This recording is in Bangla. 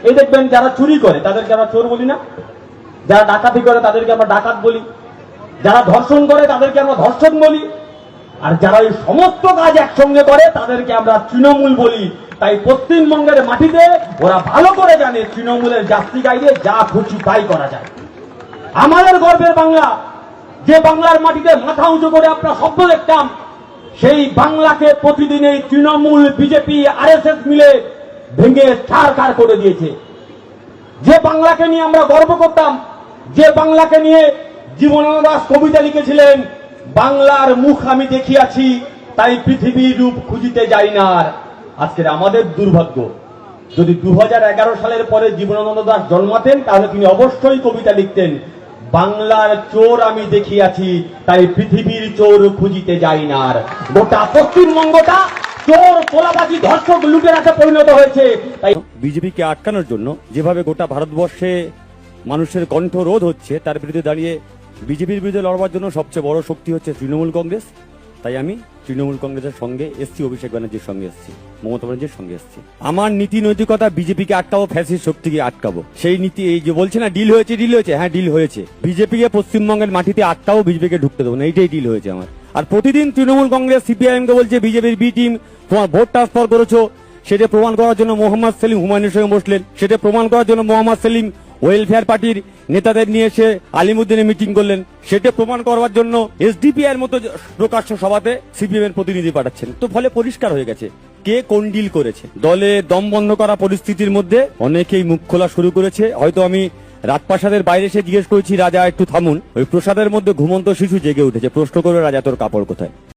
এই দেখবেন যারা চুরি করে তাদেরকে আমরা চোর বলি না, যারা ডাকাতি করে তাদেরকে আমরা ডাকাত বলি, যারা ধর্ষণ করে তাদেরকে আমরা ধর্ষণ বলি, আর যারা এই সমস্ত কাজ একসঙ্গে করে তাদেরকে আমরা তৃণমূল বলি। তাই পশ্চিমবঙ্গের মাটিতে ওরা ভালো করে জানে তৃণমূলের জাস্তি গাইলে যা খুশি তাই করা যায়। আমাদের গর্বের বাংলা, যে বাংলার মাটিতে মাথা উঁচু করে আমরা স্বপ্ন দেখতাম, সেই বাংলাকে প্রতিদিন এই তৃণমূল, বিজেপি, আরএসএস মিলে ভেঙে ছারখার করে দিয়েছে। যে বাংলাকে নিয়ে আমরা গর্ব করতাম, যে বাংলাকে নিয়ে জীবনানন্দ দাশ কবিতা লিখেছিলেন, বাংলার মুখ আমি দেখিয়াছি তাই পৃথিবীর রূপ খুঁজিতে যাই না আর। আজকের আমাদের দুর্ভাগ্য, যদি 2011 সালের পরে জীবনানন্দ দাশ জন্মাতেন তাহলে তিনি অবশ্যই কবিতা লিখতেন, বাংলার চোর আমি দেখিয়াছি তাই পৃথিবীর চোর খুঁজিতে যাই না আর। গোটা পশ্চিমবঙ্গটা চোর, তোলাবাজি, ধর্ষক, লুটেরাতে পরিণত হয়েছে। তাই বিজেপিকে আটকানোর জন্য যেভাবে গোটা ভারতবর্ষে মানুষের কণ্ঠ রোধ হচ্ছে, তার বিরুদ্ধে দাঁড়িয়ে বিজেপির বিরুদ্ধে লড়বার জন্য সবচেয়ে বড় শক্তি হচ্ছে তৃণমূল কংগ্রেস। তাই আমি তৃণমূল কংগ্রেসের সঙ্গে এসছি, অভিষেক ব্যানার্জির সঙ্গে এসছি, মমতা ব্যানার্জির সঙ্গে এসছি। আমার নীতি নৈতিকতা বিজেপিকে আটকাবো, ফ্যাসিস্ট শক্তিকে আটকাবো, সেই নীতি। এই যে বলছে না ডিল হয়েছে, হ্যাঁ ডিল হয়েছে। বিজেপিকে পশ্চিমবঙ্গের মাটিতে আটকাবো, বিজেপিকে ঢুকতে দেবো না, এইটাই ডিল হয়েছে আমার। আর প্রতিদিন তৃণমূল কংগ্রেস সিপিআইএম কে বলছে বিজেপির বি টিম তোমার ভোট ট্রান্সফার করেছো, সেটা প্রমাণ করার জন্য মোহাম্মদ সেলিম হুমায়ুনের সঙ্গে বসলেন, সেটা প্রমাণ করার জন্য মোহাম্মদ সেলিম ওয়েলফেয়ার পার্টির নেতাদের নিয়ে এসে আলিমুদ্দিনে মিটিং করলেন, সেটা প্রমাণ করবার জন্য এসডিপি এর মতো প্রকাশ্য সভাতে সিপিএম এর প্রতিনিধি পাঠাচ্ছেন। তো ফলে পরিষ্কার হয়ে গেছে কে কোন ডিল করেছে। দলে দম বন্ধ করা পরিস্থিতির মধ্যে অনেকেই মুখ খোলা শুরু করেছে। হয়তো আমি রাজপ্রাসাদের বাইরে এসে জিজ্ঞেস করেছি, রাজা একটু থামুন, ওই প্রসাদের মধ্যে ঘুমন্ত শিশু জেগে উঠেছে, প্রশ্ন করে রাজা তোর কাপড় কোথায়।